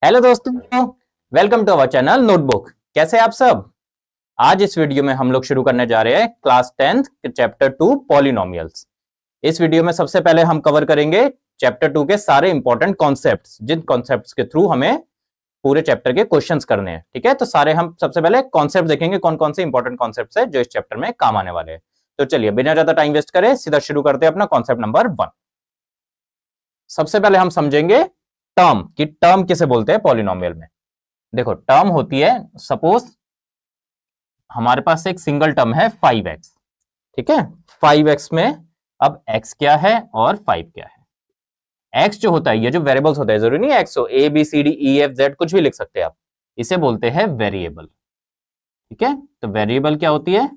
Hello दोस्तों, welcome to our channel notebook. कैसे आप सब? आज इस वीडियो में हम लोग शुरू करने जा रहे हैं क्लास 10th चैप्टर 2 पॉलिनोमियल्स। इस वीडियो में सबसे पहले हम कवर करेंगे चैप्टर 2 के सारे इंपॉर्टेंट कॉन्सेप्ट्स, जिन कॉन्सेप्ट्स के थ्रू हमें पूरे चैप्टर के क्वेश्चंस करने हैं। ठीक है, तो सारे हम सबसे पहले कॉन्सेप्ट देखेंगे, कौन कौन से इंपॉर्टेंट कॉन्सेप्ट्स है जो इस चैप्टर में काम आने वाले हैं। तो चलिए बिना ज्यादा टाइम वेस्ट करे सीधा शुरू करते हैं अपना कॉन्सेप्ट नंबर 1। सबसे पहले हम समझेंगे टर्म कि टर्म किसे बोलते हैं पॉलिनोमियल में। देखो, टर्म होती है, सपोज हमारे पास एक सिंगल टर्म है 5x। ठीक है, 5x में अब x क्या है और 5 क्या है। x जो होता है, ये जो वेरिएबल्स होता है, जरूरी नहीं है x हो, a b c d e f z कुछ भी लिख सकते हैं आप, इसे बोलते हैं वेरिएबल। ठीक है, तो वेरिएबल क्या होती है?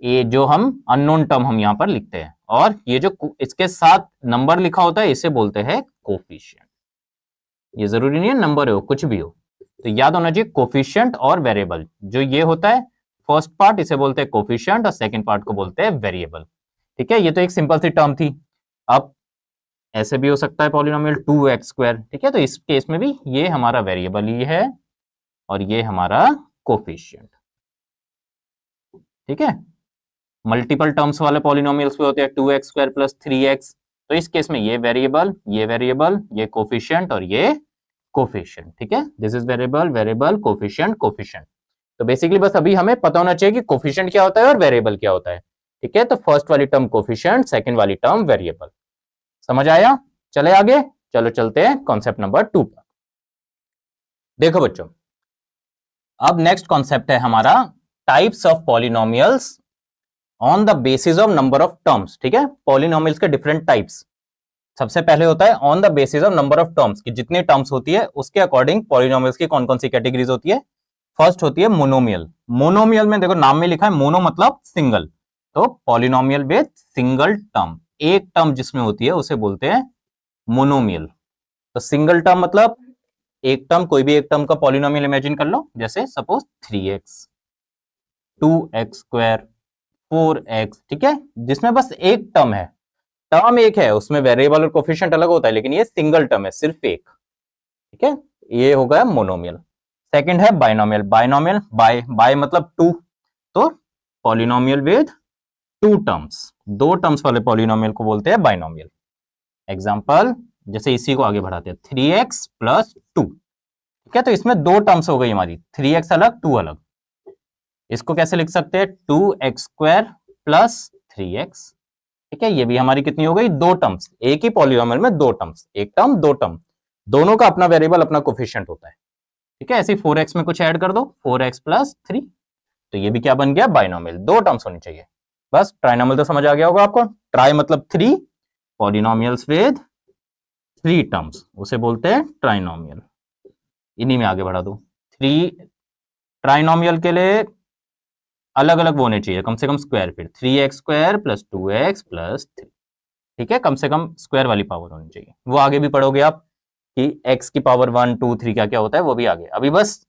ये जो हम अननोन टर्म हम यहां पर लिखते हैं, और ये जो इसके साथ नंबर लिखा होता है इसे बोलते हैं कोफिशिएंट। ये जरूरी नहीं है नंबर हो, कुछ भी हो, तो याद होना चाहिए कोफिशिएंट और वेरिएबल। जो ये होता है फर्स्ट पार्ट, इसे बोलते हैं कोफिशिएंट, और सेकंड पार्ट को बोलते हैं वेरिएबल। ठीक है, ये तो एक सिंपल सी टर्म थी। अब ऐसे भी हो सकता है पॉलिनोमियल 2x²। ठीक है, तो इस केस में भी ये हमारा वेरिएबल ही है और ये हमारा कोफिशिएंट। ठीक है, मल्टीपल टर्म्स वाले पॉलिनोमियल्स भी होते हैं 2x² + 3x। तो इस केस में ये वेरिएबल, ये कोफिशिएंट और ये कोफिशिएंट। ठीक है, this is variable, variable, coefficient, coefficient. तो बेसिकली बस अभी हमें पता होना चाहिए कि कोफिशिएंट क्या होता है और वेरिएबल क्या होता है। ठीक है, तो फर्स्ट वाली टर्म कोफिशिएंट, सेकंड वाली टर्म वेरिएबल। समझ आया? चले आगे, चलो चलते हैं कॉन्सेप्ट नंबर 2 पर। देखो बच्चों, अब नेक्स्ट कॉन्सेप्ट है हमारा types of polynomials on the basis of number of terms. ठीक है, पॉलिनोमियल्स के डिफरेंट टाइप्स। सबसे पहले होता है on the basis of number of terms, कि जितनी टर्म्स होती है उसके अकॉर्डिंग पॉलिनोमियल्स की कौन कौन सी कैटेगरीज होती है। फर्स्ट होती है मोनोमियल। मोनोमियल में देखो नाम में लिखा है मोनो मतलब सिंगल, तो पॉलिनोमियल विद सिंगल टर्म, एक टर्म जिसमें होती है उसे बोलते हैं मोनोमियल। तो सिंगल टर्म मतलब एक टर्म, कोई भी एक टर्म का पॉलिनोमियल इमेजिन कर लो, जैसे सपोज 3x, 2x², 4x। ठीक है, जिसमें बस एक टर्म है, टर्म एक है, उसमें वेरिएबल और कोफिशिएंट अलग होता है, लेकिन ये सिंगल टर्म है, सिर्फ एक। ठीक है, ये हो गया मोनोमियल। सेकंड है बाइनोमियल। बाइनोमियल, बाय मतलब टू, तो पॉलिनोमियल विद टू टर्म्स, दो टर्म्स वाले पॉलिनोमियल को बोलते हैं बाइनोमियल। एग्जांपल, जैसे इसी को आगे बढ़ाते हैं, 3x + 2। ठीक है, तो इसमें दो टर्म्स हो गई हमारी, 3x अलग, 2 अलग। इसको कैसे लिख सकते हैं? 2x² + 3x। ठीक है, ये भी हमारी कितनी हो गई? दो टर्म्स। एक ही पॉलिनोमियल में दो टर्म्स, एक टर्म दो टर्म, दोनों का अपना वेरिएबल अपना कोफिशिएंट होता है। ठीक है, ऐसे 4x में कुछ ऐड कर दो, 4x + 3, तो ये भी क्या बन गया? बाइनोमियल। दो टर्म्स होनी चाहिए। बस ट्राइनोमियल तो समझ आ गया होगा आपको। ट्राई मतलब 3, पॉलिनोमियल्स विद 3 टर्म्स, उसे बोलते हैं ट्राइनोमियल। इन्हीं में आगे बढ़ा दो। 3 ट्राइनोमियल के लिए अलग अलग होने चाहिए, कम से कम स्क्वायर, फिर 3x² + 2x + 3। ठीक है, कम से कम स्क्वायर वाली पावर होनी चाहिए। वो आगे भी पढ़ोगे आप कि x की पावर 1, 2, 3 क्या क्या होता है, वो भी आगे। अभी बस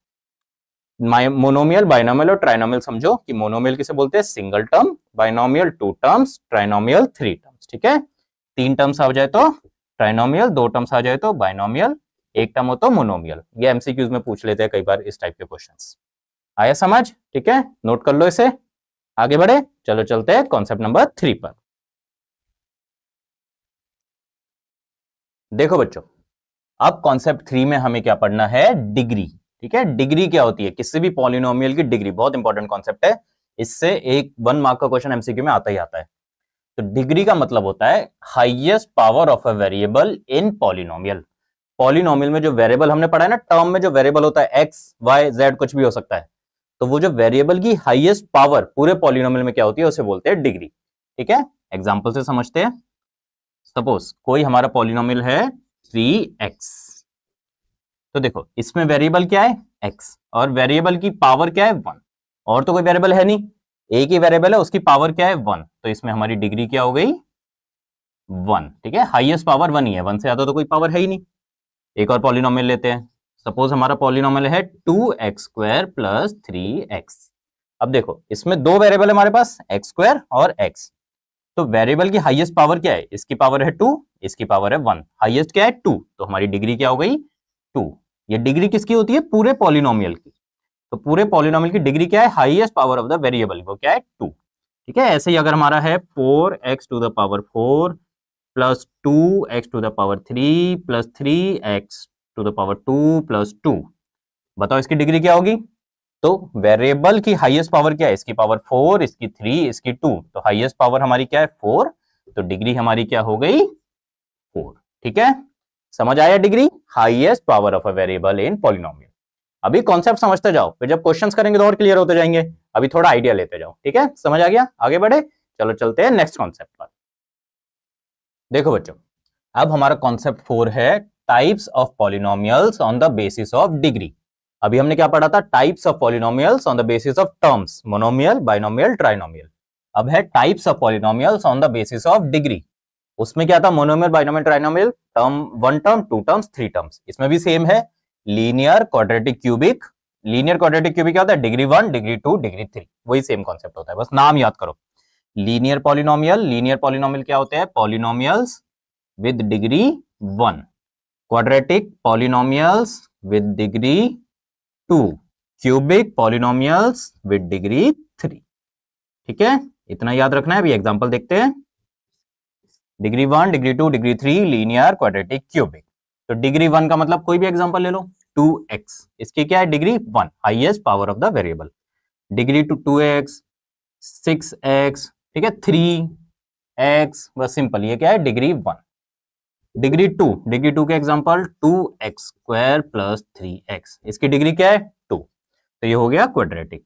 मोनोमियल, बाइनोमियल और ट्राइनोमियल समझो कि मोनोमियल किसे बोलते हैं? Single term, binomial 2 terms, trinomial 3 terms. ठीक है, 3 टर्म्स आ जाए तो ट्राइनोमियल, 2 टर्म्स आ जाए तो बाइनोमियल, एक टर्म हो तो मोनोमियल। ये एमसीक्यूज में पूछ लेते हैं कई बार इस टाइप के क्वेश्चंस। आया समझ? ठीक है, नोट कर लो इसे, आगे बढ़े। चलो चलते हैं कॉन्सेप्ट नंबर 3 पर। देखो बच्चों, अब कॉन्सेप्ट 3 में हमें क्या पढ़ना है? डिग्री। ठीक है, डिग्री क्या होती है? किसी भी पॉलिनोमियल की डिग्री, बहुत इंपॉर्टेंट कॉन्सेप्ट है। इससे एक 1 मार्क का क्वेश्चन एमसीक्यू में आता ही आता है। तो डिग्री का मतलब होता है highest power of a variable in polynomial. Polynomial में जो वेरिएबल हमने पढ़ा है ना, टर्म में जो वेरिएबल होता है एक्स, वाई, जेड, कुछ भी हो सकता है, तो वो जो वेरिएबल की हाईएस्ट पावर पूरे पॉलिनोमियल में क्या होती है, उसे बोलते हैं डिग्री। ठीक है, एग्जांपल से समझते हैं। सपोज कोई हमारा पॉलिनोमियल है 3x, तो देखो इसमें वेरिएबल क्या है? x, और वेरिएबल की पावर क्या है? 1, और तो कोई वेरिएबल है नहीं, एक ही वेरिएबल है, उसकी पावर क्या है? 1, तो इसमें हमारी डिग्री क्या हो गई? 1। ठीक है, हाईएस्ट पावर 1 ही है, 1 से ज्यादा तो कोई पावर है ही नहीं। एक और पॉलिनोमियल लेते हैं। सपोज हमारा पॉलिनोमियल है 2x² + 3x। अब देखो इसमें दो वेरिएबल है हमारे पास, x² और x। तो वेरिएबल की हाईएस्ट पावर क्या है? इसकी पावर है 2, इसकी पावर है 1, हाईएस्ट क्या है? 2, तो हमारी डिग्री क्या हो गई? 2। ये डिग्री किसकी होती है? पूरे पॉलिनोमियल की। तो पूरे पॉलिनोमियल की डिग्री क्या है? Highest power of the variable, वो क्या है? 2। ठीक है, ऐसे ही अगर हमारा है 4x to the power 4 plus 2x to the power 3 plus 3x to the power 2 plus 2, बताओ इसकी डिग्री क्या होगी? तो वेरिएबल की हाईएस्ट पावर क्या है? इसकी पावर 4, इसकी 3, इसकी 2, तो हाईएस्ट पावर हमारी क्या है? 4, तो डिग्री हमारी क्या हो गई? 4। ठीक है, समझ आया? Degree highest power of a variable in polynomial. अभी कॉन्सेप्ट समझते जाओ, फिर जब क्वेश्चंस करेंगे तो और क्लियर होते जाएंगे। अभी थोड़ा आइडिया लेते जाओ। ठीक है, समझ आ गया? आगे बढ़े, चलो चलते हैं नेक्स्ट कॉन्सेप्ट पर। देखो बच्चों, अब हमारा कॉन्सेप्ट 4 है types of polynomials on the basis of degree. अभी हमने क्या पढ़ा था? Types of polynomials on the basis of terms, monomial, binomial, trinomial. अब है types of polynomials on the basis of degree. उसमें क्या था? Monomial, binomial, trinomial, term 1 term, 2 terms, 3 terms. इसमें भी सेम है, linear, quadratic, cubic. Linear, quadratic, cubic क्या होता है? डिग्री 1, डिग्री 2, डिग्री 3, वही सेम कॉन्सेप्ट होता है, बस नाम याद करो। लीनियर पॉलिनोमियल, लीनियर पॉलिनोमियल क्या होते हैं? Polynomials with degree 1। Quadratic polynomials with degree 2। Cubic polynomials with degree 3। ठीक है, इतना याद रखना है। अभी एग्जांपल देखते हैं। Degree 1, degree 2, degree 3, linear, quadratic, cubic. तो डिग्री 1 का मतलब कोई भी एग्जांपल ले लो, 2x, इसकी क्या है? Degree 1, highest power of the variable. Degree 2, 2x, 6x, ठीक है, 3x, बस सिंपल, ये क्या है? डिग्री 1। डिग्री 2, डिग्री 2 के example 2x square plus 3x, इसकी डिग्री क्या है? 2, तो ये हो गया quadratic.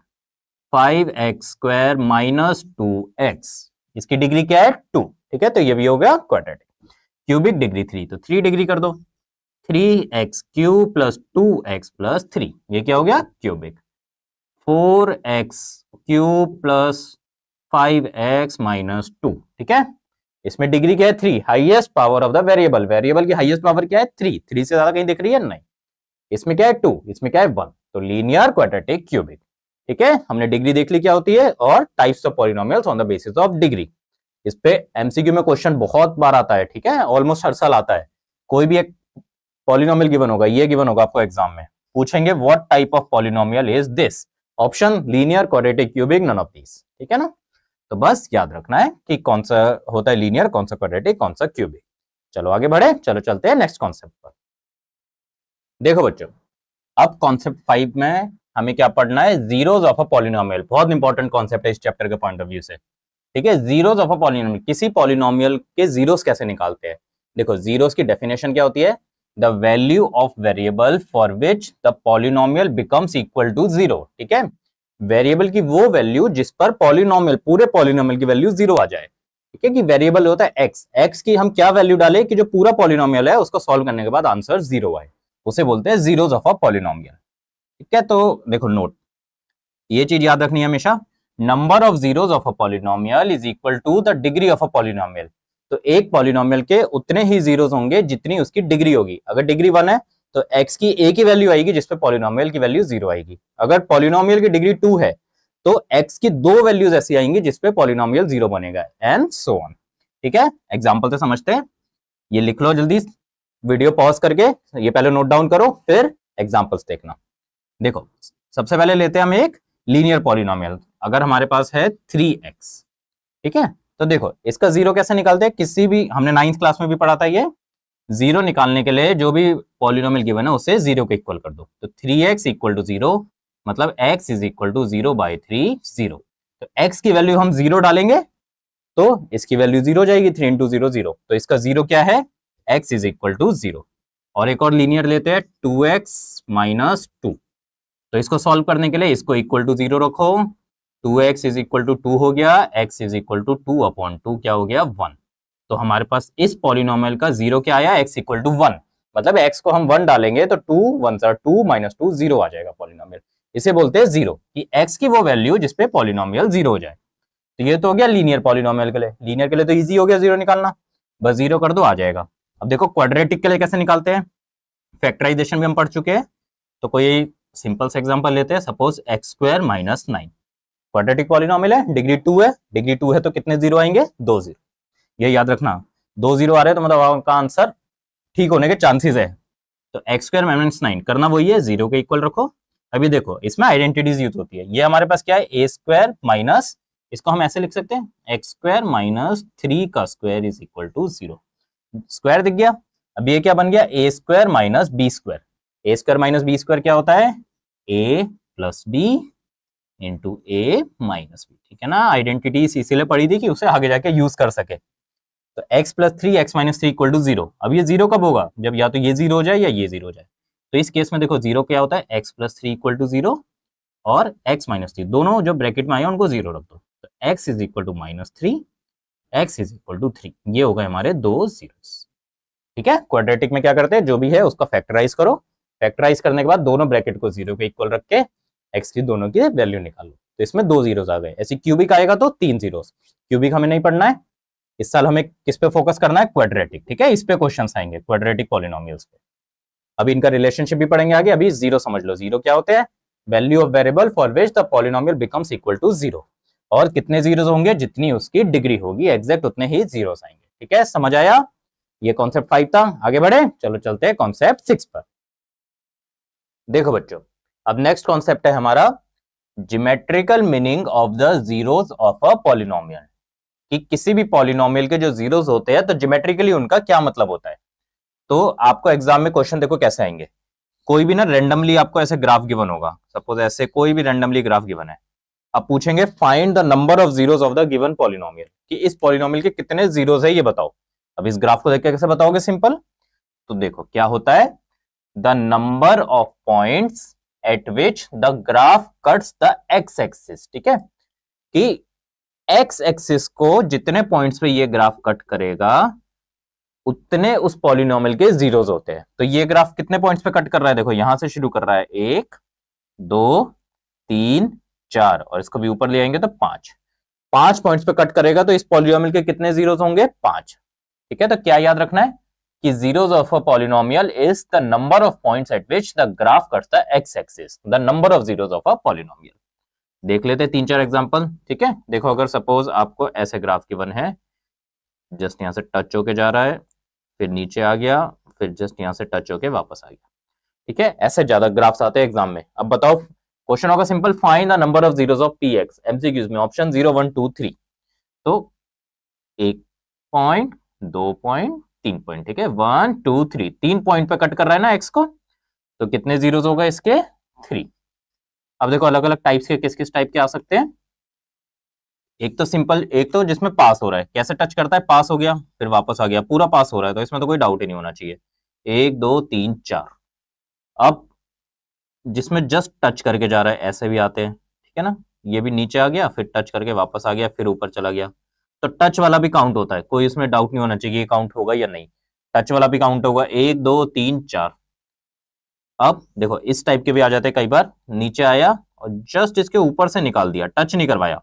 5x square minus 2x, इसकी डिग्री क्या है? 2, ठीक है, तो ये भी हो गया क्वाड्रेटिक। क्यूबिक डिग्री 3, तो 3 डिग्री कर दो, 3x cube plus 2x plus 3, ये क्या हो गया? Cubic. 4x cube plus 5x minus 2, ठीक है, इसमें डिग्री क्या है? 3, highest power of the variable. Variable की हाईएस्ट पावर क्या है? 3, 3 से ज्यादा कहीं दिख रही है? नहीं। इसमें क्या है? 2, इसमें क्या है? 1, तो लीनियर, क्वाड्रेटिक, क्यूबिक। ठीक है, हमने डिग्री देख ली क्या होती है, और types of polynomials on the basis of degree. इस पे एमसीक्यू में क्वेश्चन बहुत बार आता है। ठीक है, ऑलमोस्ट हर साल आता है। कोई भी एक पॉलिनोमियल गिवन होगा, ये गिवन होगा आपको एग्जाम में, पूछेंगे what type of polynomial is this? Option linear, quadratic, cubic, none of these. ठीक है ना, तो बस याद रखना है कि कौन सा होता है लीनियर, कौन सा क्वाड्रेटिक, कौन सा क्यूबिक। चलो आगे बढ़े, चलो चलते हैं नेक्स्ट कॉन्सेप्ट पर। देखो बच्चों, अब कॉन्सेप्ट 5 में हमें क्या पढ़ना है? Zeros of a polynomial. बहुत इंपॉर्टेंट कॉन्सेप्ट है इस चैप्टर के पॉइंट ऑफ व्यू से। ठीक है, जीरोस ऑफ अ पॉलिनोमियल, किसी पॉलिनोमियल के जीरोस कैसे निकालते हैं? देखो, जीरोस की डेफिनेशन क्या होती है? The value of variable for which the polynomial becomes equal to 0। ठीक है, वेरिएबल की वो वैल्यू जिस पर पॉलिनोमियल, पूरे पॉलिनोमियल की वैल्यू 0 आ जाए। ठीक है, कि वेरिएबल होता है एक्स, एक्स की हम क्या वैल्यू डालें कि जो पूरा पॉलिनोमियल है उसको सॉल्व करने के बाद आंसर 0 आए, उसे बोलते हैं जीरोस ऑफ अ पॉलिनोमियल। ठीक है, तो देखो नोट, ये चीज याद रखनी है हमेशा, number of zeros of a polynomial is equal to the degree of a polynomial. तो एक पॉलिनोमियल के उतने ही जीरोस होंगे जितनी उसकी डिग्री होगी। अगर डिग्री 1 है तो x की एक ही वैल्यू आएगी जिसपे पॉलिनोमियल की वैल्यू 0 आएगी। अगर पॉलिनोमियल की डिग्री 2 है तो x की 2 वैल्यूज ऐसी आएंगी जिसपे पॉलिनोमियल 0 बनेगा, एंड सो ऑन। ठीक है, एग्जांपल से समझते हैं, ये लिख लो जल्दी, वीडियो पॉज करके ये पहले नोट डाउन करो, फिर एग्जांपल्स देखना। देखो, सबसे पहले लेते हैं हम एक लीनियर पॉलिनोमियल। अगर हमारे पास है 3x, ठीक है, तो देखो इसका 0 कैसे निकालते हैं? किसी भी, हमने 9th क्लास में भी पढ़ा था ये, 0 निकालने के लिए जो भी पॉलिनोमियल गिवन है उसे 0 के इक्वल कर दो। तो 3x इक्वल टू 0, मतलब x is equal to 0 by 3, 0। तो x की वैल्यू हम 0 डालेंगे तो इसकी वैल्यू 0 जाएगी, 3 इंटू 0 0, तो इसका 0 क्या है? x is equal to 0। और एक और लीनियर लेते हैं, 2x माइनस 2। तो इसको सॉल्व करने के लिए इसको इक्वल टू 0 रखो, 2x इज इक्वल टू 2 हो गया, x is equal to 2 upon 2 क्या हो गया? 1। तो हमारे पास इस पॉलिनोमियल का 0 क्या आया? x इक्वल टू 1, मतलब x को हम 1 डालेंगे तो 2 1 2 माइनस 2 0 आ जाएगा पॉलिनोमियल। इसे बोलते हैं 0, कि x की वो वैल्यू जिसपे पॉलिनोमियल 0 हो जाए। तो ये तो हो गया लीनियर पॉलिनोमियल के लिए। लीनियर के लिए तो इजी हो गया 0 निकालना, बस 0 कर दो आ जाएगा। अब देखो क्वाड्रेटिक के लिए कैसे निकालते हैं? फैक्टराइजेशन भी हम पढ़ चुके हैं, तो कोई सिंपल सा एग्जांपल लेते हैं। Suppose x square minus 9 quadratic polynomial है, डिग्री 2 है, डिग्री 2 है तो कितने 0 आएंगे? 2 0। ये याद रखना, 2 0 आ रहे हैं तो मतलब आपका आंसर ठीक होने के चांसेस है। तो एक्स स्क्वायर माइनस 9 करना वही है, 0 के इक्वल रखो। अभी देखो इसमें आइडेंटिटीज यूज होती है। ये हमारे पास क्या है, ए स्क्वायर माइनस, इसको हम ऐसे लिख सकते हैं, एक्स स्क्वायर माइनस 3 का square is equal to 0। Square दिख गया। अब ये क्या बन गया, A square minus B square. A square minus B square क्या होता है, A plus B into A minus B. ठीक है ना, आइडेंटिटीज इसीलिए पढ़ी थी कि उसे आगे जाके यूज कर सके। तो x plus 3 x minus 3 equal to 0। अब ये 0 कब होगा, जब या तो ये 0 हो जाए या ये 0 हो जाए। तो इस केस में देखो 0 क्या होता है, x प्लस 3 इक्वल टू 0 और x माइनस 3 दोनों जो ब्रैकेट में आए उनको 0 रख दो। तो x is equal to minus 3, x is equal to 3। ये हो गए हमारे दो जीरोस। ठीक है, क्वाड्रेटिक में क्या करते हैं, जो भी है उसका फैक्टराइज करो। फैक्टराइज करने के बाद दोनों ब्रैकेट को 0 के इक्वल रख के x की दोनों की वैल्यू निकालो। तो इसमें दो जीरोस आ गए। ऐसे क्यूबिक आएगा तो 3 जीरोस। क्यूबिक हमें नहीं पढ़ना है इस साल, हमें किस पे फोकस करना है, क्वाड्रेटिक। ठीक है, इस पे क्वेश्चंस आएंगे क्वाड्रेटिक पॉलिनोमियल्स पे। अभी इनका रिलेशनशिप भी पढ़ेंगे आगे। अभी जीरो समझ लो, जीरो क्या होते हैं, value of variable for which the polynomial becomes equal to 0। और कितने जीरोस होंगे, जितनी उसकी डिग्री होगी एग्जैक्ट उतने ही जीरोस आएंगे। ठीक है, समझ आया। ये कॉन्सेप्ट 5 था। आगे बढ़े, चलो चलते हैं कॉन्सेप्ट 6 पर। देखो बच्चों, अब नेक्स्ट कॉन्सेप्ट है हमारा geometrical meaning of the zeros of a polynomial. कि किसी भी पॉलिनोमियल के जो जीरोस होते हैं तो ज्योमेट्रिकली उनका क्या मतलब होता है। तो आपको एग्जाम में क्वेश्चन देखो कैसे आएंगे, कोई भी ना रैंडमली आपको ऐसे ग्राफ गिवन होगा, सपोज ऐसे कोई भी रैंडमली ग्राफ गिवन है। अब पूछेंगे find the number of zeros of the given polynomial, कि इस पॉलिनोमियल के कितने जीरोस है ये बताओ। अब इस ग्राफ को देख के कैसे बताओगे, सिंपल। तो देखो क्या होता है, the number of points at which the graph cuts the x axis. ठीक है, कि एक्स एक्सिस को जितने पॉइंट्स पे ये ग्राफ कट करेगा उतने उस पॉलिनोमियल के जीरोस होते हैं। तो ये ग्राफ कितने पॉइंट्स पे कट कर रहा है, देखो यहां से शुरू कर रहा है 1 2 3 4 और इसको भी ऊपर ले आएंगे तो 5 पॉइंट्स पे कट करेगा। तो इस पॉलिनोमियल के कितने जीरोस होंगे, 5। ठीक है, तो क्या याद रखना है कि zeros of a polynomial is the number of points at which the graph cuts the x axis, the number of zeros of a polynomial. देख लेते हैं 3-4 एग्जांपल। ठीक है, देखो अगर सपोज आपको ऐसे ग्राफ गिवन है, जस्ट यहां से टच होके जा रहा है, फिर नीचे आ गया, फिर जस्ट यहां से टच होके वापस आ गया। ठीक है, ऐसे ज्यादा ग्राफ्स आते हैं एग्जाम में। अब बताओ, क्वेश्चन होगा simple, find the number of zeros of P x. MCQs में ऑप्शन 0 1 2 3। तो 1 पॉइंट 2 पॉइंट 3 पॉइंट। ठीक है, 1 2 3, 3 पॉइंट पे कट कर रहा है ना एक्स को, तो कितने जीरोस होगा इसके, 3। अब देखो अलग अलग टाइप्स के किस किस टाइप के आ सकते हैं। एक तो सिंपल, एक तो जिसमें पास हो रहा है, कैसे टच करता है, पास हो गया फिर वापस आ गया, पूरा पास हो रहा है, तो इसमें तो कोई डाउट ही नहीं होना चाहिए। 1 2 3 4। अब जिसमें जस्ट टच करके जा रहा है, ऐसे भी आते हैं। ठीक है ना, ये भी नीचे आ गया फिर टच करके वापस आ गया फिर ऊपर चला गया, तो टच वाला भी काउंट होता है, कोई इसमें डाउट नहीं होना चाहिए काउंट होगा या नहीं। टच वाला भी काउंट होगा, 1 2 3 4। अब देखो इस टाइप के भी आ जाते हैं, कई बार नीचे आया और जस्ट इसके ऊपर से निकाल दिया, टच नहीं करवाया,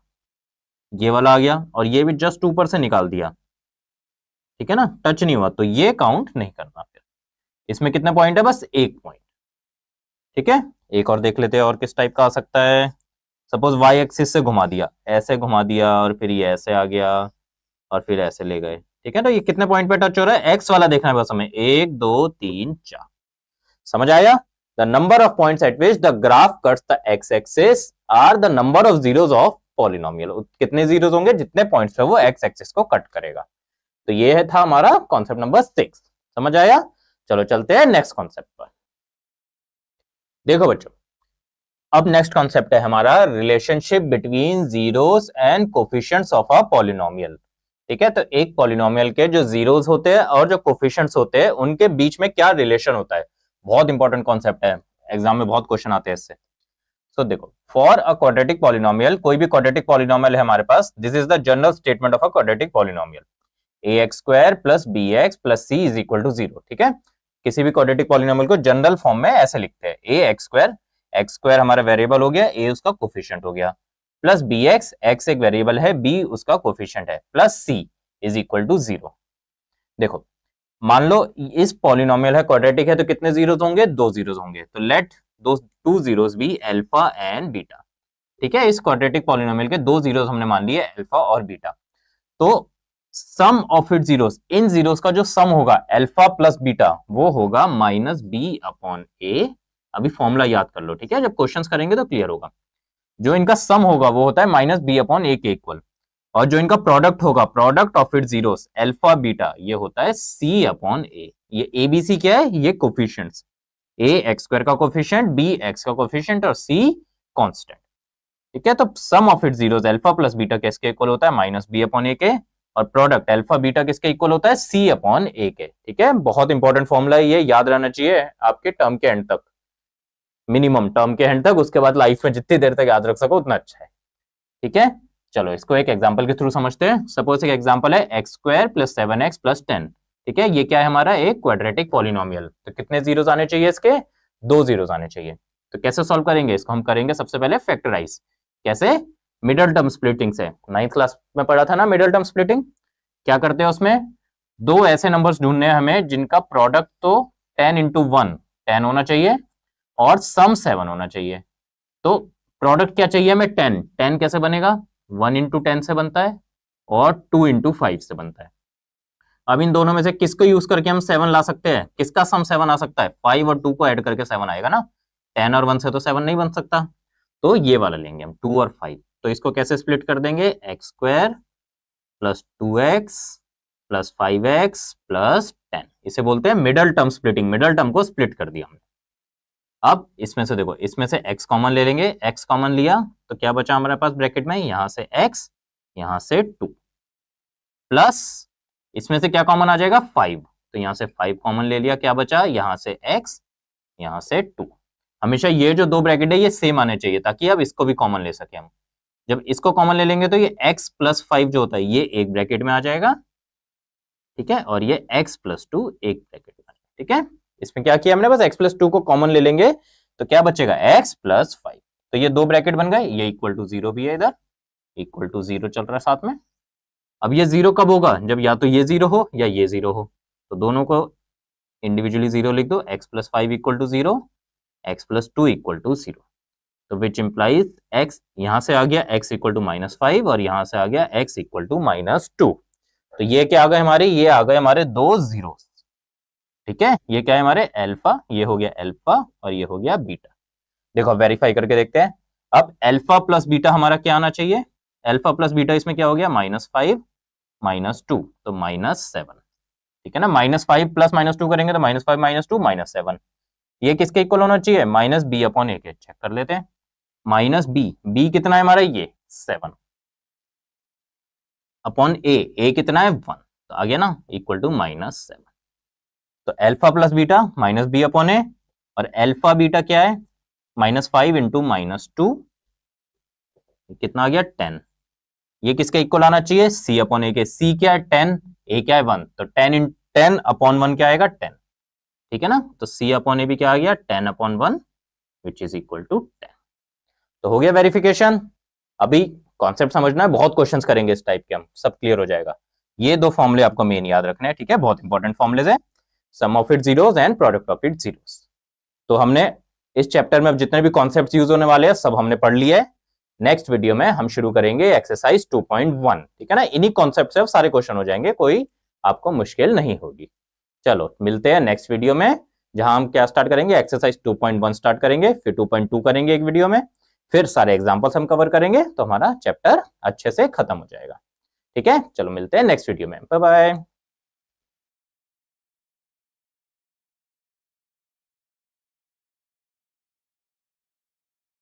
ये वाला आ गया और ये भी जस्ट ऊपर से निकाल दिया। ठीक है ना, टच नहीं हुआ, तो ये काउंट नहीं करना। फिर इसमें कितने पॉइंट है, बस 1 पॉइंट। ठीक है, एक और देख लेते हैं और किस टाइप का आ सकता है। सपोज वाई एक्सिस से घुमा दिया, ऐसे घुमा दिया और फिर ये ऐसे आ गया और फिर ऐसे ले गए। ठीक है, तो ये कितने पॉइंट पे टच हो रहा है, एक्स वाला देखना है बस हमें, 1 2 3 4। समझ आया। The number of points at which the graph cuts the x axis are the number of zeros of polynomial. कितने जीरोस होंगे, जितने पॉइंट्स पे वो एक्स एक्सिस को कट करेगा। तो ये था हमारा कॉन्सेप्ट नंबर 6। समझ आया। चलो चलते हैं नेक्स्ट कॉन्सेप्ट पर। देखो बच्चों, अब नेक्स्ट कॉन्सेप्ट है हमारा relationship between zeros and coefficients of a polynomial. ठीक है, तो एक पॉलिनोमियल के जो जीरोस होते हैं और जो कोफिशिएंट्स होते हैं उनके बीच में क्या रिलेशन होता है, बहुत इंपॉर्टेंट कॉन्सेप्ट है, एग्जाम में बहुत क्वेश्चन आते हैं इससे। तो देखो, फॉर अ क्वाड्रेटिक पॉलिनोमियल, कोई भी क्वाड्रेटिक पॉलिनोमियल है हमारे पास, this is the general statement of a quadratic polynomial, ax square plus bx plus c is equal to 0। ठीक है, किसी भी क्वाड्रेटिक पॉलिनोमियल को जनरल फॉर्म में ऐसे लिखते हैं, ax स्क्वायर, x स्क्वायर हमारा वेरिएबल हो गया, a उसका कोफिशिएंट हो गया, प्लस bx, x एक वेरिएबल है, b उसका कोफिशिएंट है, plus c is equal to 0। देखो मान लो इस पॉलिनोमियल है, क्वाड्रेटिक है, तो कितने जीरोस होंगे, 2 जीरोस होंगे। तो लेट दो 2 zeros be alpha and beta. ठीक है, इस क्वाड्रेटिक पॉलिनोमियल के 2 जीरोस हमने मान लिए अल्फा और बीटा। तो सम ऑफ इट जीरोस, इन जीरोस का जो सम होगा अल्फा प्लस बीटा वो होगा माइनस बी अपॉन ए। अभी फॉर्मूला याद कर लो, ठीक है, जब क्वेश्चंस करेंगे तो क्लियर होगा। जो इनका सम होगा वो होता है माइनस बी अपॉन ए के इक्वल, और जो इनका प्रोडक्ट होगा, product of it zeros alpha beta, ये होता है सी अपॉन ए। ये एबीसी क्या है, ये कोफिशिएंट्स, ए एक्स स्क्वायर का कोफिशिएंट, बी एक्स का कोफिशिएंट और सी कांस्टेंट, ठीक है। तो sum of it zeros alpha plus beta किसके इक्वल होता है, माइनस बी अपॉन ए के, और प्रोडक्ट अल्फा बीटा किसके इक्वल होता है, सी अपॉन ए के, ठीक है। बहुत इंपॉर्टेंट फॉर्मूला है ये, याद रहना चाहिए आपके टर्म के एंड तक, मिनिमम टर्म के एंड तक, उसके बाद लाइफ में जितनी देर तक याद रख सको उतना अच्छा है, ठीक है। चलो इसको एक एग्जांपल के थ्रू समझते हैं। सपोज एक एग्जांपल है x square plus 7x plus 10, ठीक है। ये क्या है हमारा, एक क्वाड्रेटिक पॉलिनोमियल। तो कितने जीरोस आने चाहिए इसके, 2 जीरोस आने चाहिए। तो कैसे सॉल्व करेंगे इसको, हम करेंगे सबसे पहले फैक्टराइज। कैसे, मिडल टर्म स्प्लिटिंग से। 9th क्लास में पढ़ा था ना मिडल टर्म स्प्लिटिंग। क्या करते हैं उसमें, दो ऐसे नंबर्स ढूंढने हैं हमें जिनका प्रोडक्ट तो 10 into 1 10 होना चाहिए और सम 7 होना चाहिए। तो प्रोडक्ट क्या चाहिए हमें, 10। 10 कैसे बनेगा, 1 into 10 से बनता है और 2 into 5 से बनता है। अब इन दोनों में से किसको यूज करके हम 7 ला सकते हैं, किसका सम 7 आ सकता है, 5 और 2 को ऐड करके 7 आएगा ना, 10 और 1 से तो 7 नहीं बन सकता। तो ये वाला लेंगे हम, 2 और 5। तो इसको कैसे स्प्लिट कर देंगे, x square plus 2x plus 5x plus 10, इसे बोलते हैं middle term splitting. Middle term को स्प्लिट कर दिया हमने। अब इसमें से देखो, इसमें से x कॉमन ले लेंगे, x कॉमन लिया तो क्या बचा हमारे पास ब्रैकेट में, यहां से x यहां से 2 प्लस इसमें से क्या कॉमन आ जाएगा, 5। तो यहां से 5 कॉमन ले लिया, क्या बचा, यहां से x यहां से 2। हमेशा ये जो दो ब्रैकेट है ये सेम आने चाहिए ताकि अब इसको भी कॉमन ले सके हम। जब इसको कॉमन ले लेंगे तो ये x प्लस 5 जो होता है ये एक ब्रैकेट में आ जाएगा, ठीक है, और ये x प्लस 2 एक ब्रैकेट में, ठीक है। इसमें क्या किया हमने, बस x प्लस 2 को कॉमन ले लेंगे तो क्या बचेगा, x प्लस 5। तो ये दो ब्रैकेट बन गए, ये इक्वल टू 0 भी है, इधर इक्वल टू 0 चल रहा है साथ में। अब ये 0 कब होगा, जब या तो ये 0 हो या ये 0 हो। तो दोनों को इंडिविजुअली 0 लिख दो, x plus 5 equal to 0, x plus 2 equal to 0। तो विच इंप्लाइज x, यहां से आ गया x इक्वल टू -5 और यहां से आ गया x इक्वल टू -2। तो ये क्या आ गए हमारे, ये आ गए हमारे दो जीरो, ठीक है। ये क्या है हमारे अल्फा, ये हो गया अल्फा और ये हो गया बीटा। देखो वेरीफाई करके देखते हैं। अब अल्फा प्लस बीटा हमारा क्या आना चाहिए, अल्फा प्लस बीटा इसमें क्या हो गया, -5 -2 तो -7, ठीक है ना। -5 प्लस -2 करेंगे तो -5 -2 -7। ये किसके इक्वल होना चाहिए, माइनस बी अपॉन ए के। चेक कर लेते हैं, माइनस बी कितना है हमारा, ये 7 अपॉन ए कितना है 1, तो आ गया ना, इक्वल टू -7। तो alpha plus beta minus b upon a, और अल्फा बीटा क्या है, -5 इंटू -2 कितना आ गया 10। ये किसके इक्वल आना चाहिए, सी अपॉन ए के। सी क्या है 10, ए क्या है 1, तो 10 अपॉन 1 क्या आएगा 10, ठीक है ना। तो सी अपॉन ए भी क्या आ गया 10 upon 1 which is equal to 10। तो हो गया वेरिफिकेशन। अभी कॉन्सेप्ट समझना है, बहुत क्वेश्चंस करेंगे इस टाइप के हम, सब क्लियर हो जाएगा। ये दो फॉर्मूले आपको मेन याद रखने हैं, ठीक है, बहुत इंपॉर्टेंट फॉर्मूलेज है, sum of it zeros and product of it zeros. तो हमने इस चैप्टर में जितने भी कॉन्सेप्ट्स यूज होने वाले हैं सब हमने पढ़ लिए है। नेक्स्ट वीडियो में हम शुरू करेंगे एक्सरसाइज 2.1, ठीक है ना। इन्हीं कॉन्सेप्ट से अब सारे क्वेश्चन हो जाएंगे, कोई आपको मुश्किल नहीं होगी। चलो मिलते हैं नेक्स्ट वीडियो में, जहां हम क्या स्टार्ट करेंगे, एक्सरसाइज 2.1 स्टार्ट करेंगे, फिर 2.2 करेंगे एक वीडियो में, फिर सारे एग्जाम्पल्स हम कवर करेंगे, तो हमारा चैप्टर अच्छे से खत्म हो जाएगा, ठीक है। चलो मिलते हैं नेक्स्ट वीडियो में, बाय बाय।